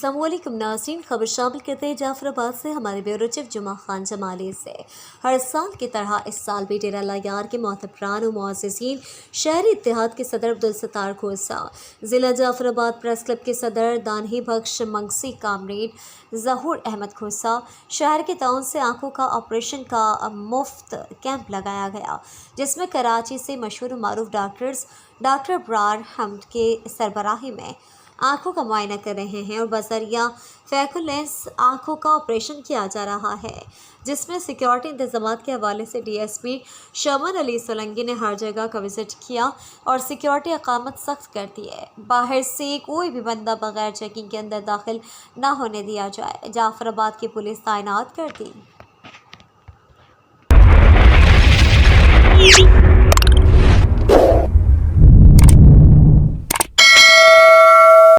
अस्सलामुअलैकुम नाज़रीन, खबर शामिल करते हैं जाफराबाद से हमारे ब्यूरो चीफ जुमा खान जमाली से। हर साल की तरह इस साल भी डेरा लायार के मोहतबरान और मुअज़्ज़िज़ीन शहरी इत्तेहाद के सदर अब्दुल सत्तार खोसा, ज़िला जाफराबाद प्रेस क्लब के सदर दानही बख्श मंगसी, कामरेड ज़हूर अहमद खोसा, शहर के ताउन से आंखों का ऑपरेशन का मुफ्त कैंप लगाया गया, जिसमें कराची से मशहूर मारूफ डॉक्टर अबरार हम्द के सरबराही में आंखों का मुआयना कर रहे हैं और बजरिया फैकुलेंस आंखों का ऑपरेशन किया जा रहा है, जिसमें सिक्योरिटी इंतजाम के हवाले से डीएसपी शमन अली सोलंगी ने हर जगह का विजिट किया और सिक्योरिटी अकामत सख्त कर दी है। बाहर से कोई भी बंदा बगैर चेकिंग के अंदर दाखिल न होने दिया जाए। जाफराबाद की पुलिस तैनात कर दी।